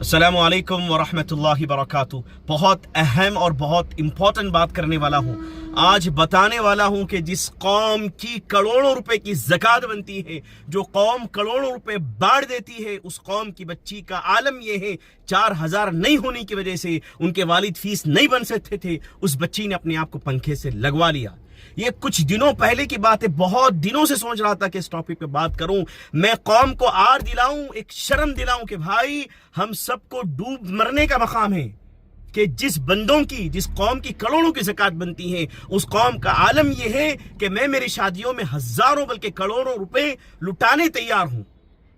अस्सलामु अलैकुम वरहमतुल्लाहि वबरकातुहू। बहुत अहम और बहुत इम्पोर्टेंट बात करने वाला हूँ। आज बताने वाला हूँ कि जिस कौम की करोड़ों रुपए की ज़कात बनती है, जो कौम करोड़ों रुपए बांट देती है, उस कौम की बच्ची का आलम ये है 4000 नहीं होने की वजह से उनके वालिद फीस नहीं बन सकते थे, उस बच्ची ने अपने आप को पंखे से लगवा लिया। ये कुछ दिनों पहले की बात है, बहुत दिनों से सोच रहा था कि इस टॉपिक पे बात करूं, मैं कौम को आर दिलाऊं, एक शर्म दिलाऊं कि भाई हम सबको डूब मरने का मकाम है कि जिस कौम की करोड़ों की ज़कात बनती है, उस कौम का आलम यह है कि मैं मेरी शादियों में हजारों बल्कि करोड़ों रुपए लुटाने तैयार हूं।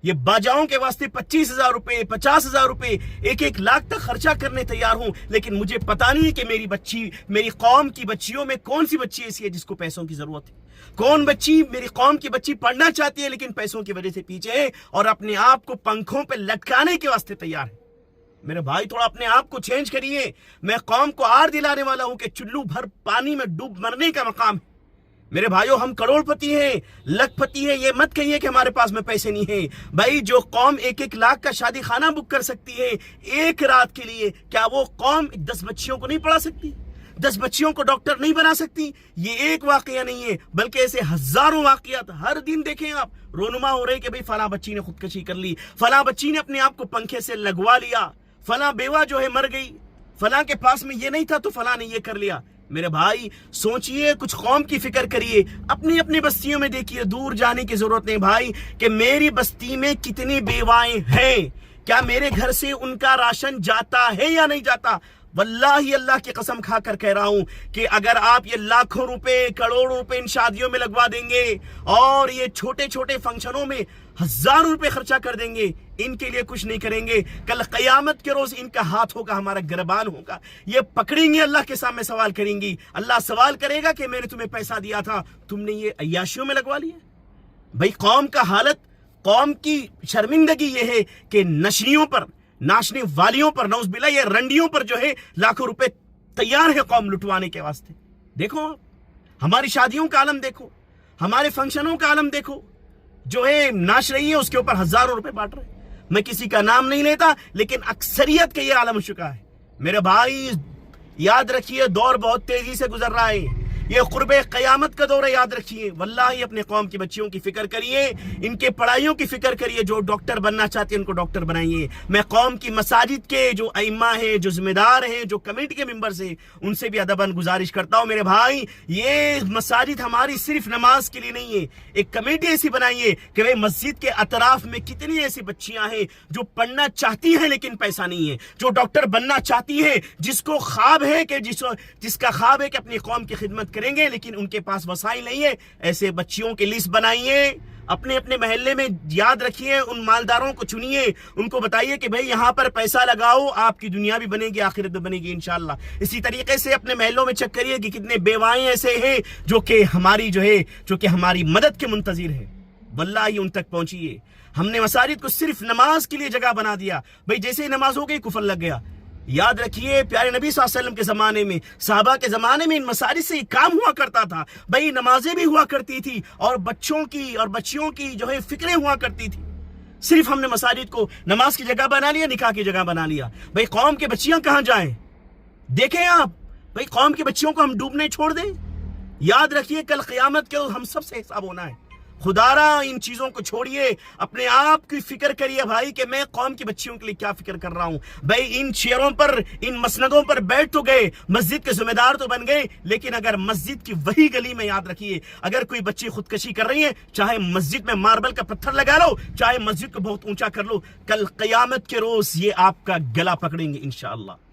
ये बाजाओं के वास्ते 25,000 रुपए, 50,000 रुपए, 1-1 लाख तक खर्चा करने तैयार हूं, लेकिन मुझे पता नहीं है कि मेरी कौम की बच्चियों में कौन सी बच्ची ऐसी है जिसको पैसों की जरूरत है। कौन बच्ची मेरी कौम की बच्ची पढ़ना चाहती है लेकिन पैसों की वजह से पीछे है और अपने आप को पंखों पे लटकाने के वास्ते तैयार है। मेरे भाई, थोड़ा अपने आप को चेंज करिए। मैं कौम को आर दिलाने वाला हूं कि चुल्लू भर पानी में डूब मरने का मकाम है। मेरे भाइयों, हम करोड़पति हैं, लखपति हैं, ये मत कहिए कि हमारे पास में पैसे नहीं है। भाई, जो कौम 1-1 लाख का शादी खाना बुक कर सकती है एक रात के लिए, क्या वो कौम 10 बच्चियों को नहीं पढ़ा सकती? 10 बच्चियों को डॉक्टर नहीं बना सकती? ये एक वाकया नहीं है, बल्कि ऐसे हजारों वाकयात हर दिन देखें आप। रोनुमा हो रहे कि भाई फला बच्ची ने खुदकशी कर ली, फला बच्ची ने अपने आप को पंखे से लगवा लिया, फला बेवा जो है मर गई, फला के पास में ये नहीं था तो फला ने ये कर लिया। मेरे भाई, सोचिए, कुछ कौम की फिक्र करिए, अपनी अपनी बस्तियों में देखिए। दूर जाने की जरूरत नहीं भाई कि मेरी बस्ती में कितनी बेवाएं हैं, क्या मेरे घर से उनका राशन जाता है या नहीं जाता। वल्लाही अल्लाह की कसम खाकर कह रहा हूं कि अगर आप ये लाखों रुपए, करोड़ों रुपए इन शादियों में लगवा देंगे और ये छोटे छोटे फंक्शनों में हजारों रुपए खर्चा कर देंगे, इनके लिए कुछ नहीं करेंगे, कल क़यामत के रोज इनका हाथ होगा, हमारा गिरबान होगा, ये पकड़ेंगे, अल्लाह के सामने सवाल करेंगी। अल्लाह सवाल करेगा कि मैंने तुम्हें पैसा दिया था, तुमने ये अय्याशियों में लगवा लिया। भाई, कौम का हालत, कौम की शर्मिंदगी ये है कि नशरियों पर, नाचने वालियों पर, नौज़बिल्लाह, ये रंडियों पर जो है लाखों रुपए तैयार है कौम लुटवाने के वास्ते। देखो आप, हमारी शादियों का आलम देखो, हमारे फंक्शनों का आलम देखो, जो है नाच रही है उसके ऊपर हजारों रुपए बांट रहे हैं। मैं किसी का नाम नहीं लेता, लेकिन अक्सरियत का ये आलम हो चुका है। मेरे भाई, याद रखिए, दौर बहुत तेजी से गुजर रहा है, ये कुर्बे क़यामत का दौर है, याद रखिए। वल्लाही अपने कौम की बच्चियों की फिक्र करिए, इनके पढ़ाइयों की फिक्र करिए। जो डॉक्टर बनना चाहते हैं उनको डॉक्टर बनाइए। मैं कौम की मसाजिद के जो अइम्मा हैं, जो जिम्मेदार हैं, जो कमेटी के मेंबर्स हैं, उनसे भी अदबन गुजारिश करता हूं, मेरे भाई, ये मसाजिद हमारी सिर्फ नमाज के लिए नहीं है। एक कमेटी ऐसी बनाइए कि भाई मस्जिद के अतराफ में कितनी ऐसी बच्चियां हैं जो पढ़ना चाहती हैं लेकिन पैसा नहीं है, जो डॉक्टर बनना चाहती है, जिसको ख्वाब है कि जिसका ख्वाब है कि अपनी कौम की खिदमत करेंगे लेकिन उनके पास वसाइल नहीं है। ऐसे बच्चियों की लिस्ट बनाइए, अपने अपने महल्ले में, याद रखिए, उन मालदारों को चुनिए, उनको बताइए कि भाई यहाँ पर पैसा लगाओ, आपकी दुनिया भी बनेगी, आखिरत भी बनेगी इंशाअल्लाह। इसी तरीके से अपने महलों में चेक करिए कि कितने बेवाएं ऐसे हैं जो कि हमारी मदद के मुंतजिर है। वल्लाही उन तक पहुंचिए। हमने मसाजिद को सिर्फ नमाज के लिए जगह बना दिया। भाई, जैसे ही नमाज हो गई कुफर लग गया। याद रखिए, प्यारे नबी सल्लल्लाहु अलैहि वसल्लम के ज़माने में, साहबा के ज़माने में इन मसाजिद से काम हुआ करता था। भाई, नमाजें भी हुआ करती थी और बच्चों की और बच्चियों की जो है फिक्रें हुआ करती थी। सिर्फ हमने मसाजिद को नमाज की जगह बना लिया, निकाह की जगह बना लिया। भाई, कौम की बच्चियां कहाँ जाएं? देखें आप, भाई, कौम की बच्चियों को हम डूबने छोड़ दें? याद रखिए, कल क़यामत के हम सबसे हिसाब होना है। खुदारा इन चीजों को छोड़िए, अपने आप की फिक्र करिए भाई कि मैं कौम की बच्चियों के लिए क्या फिक्र कर रहा हूं। भाई, इन शेयरों पर, इन मसनदों पर बैठ तो गए, मस्जिद के जिम्मेदार तो बन गए, लेकिन अगर मस्जिद की वही गली में, याद रखिए, अगर कोई बच्ची खुदकशी कर रही है, चाहे मस्जिद में मार्बल का पत्थर लगा लो, चाहे मस्जिद को बहुत ऊंचा कर लो, कल क़यामत के रोज ये आपका गला पकड़ेंगे इंशाअल्लाह।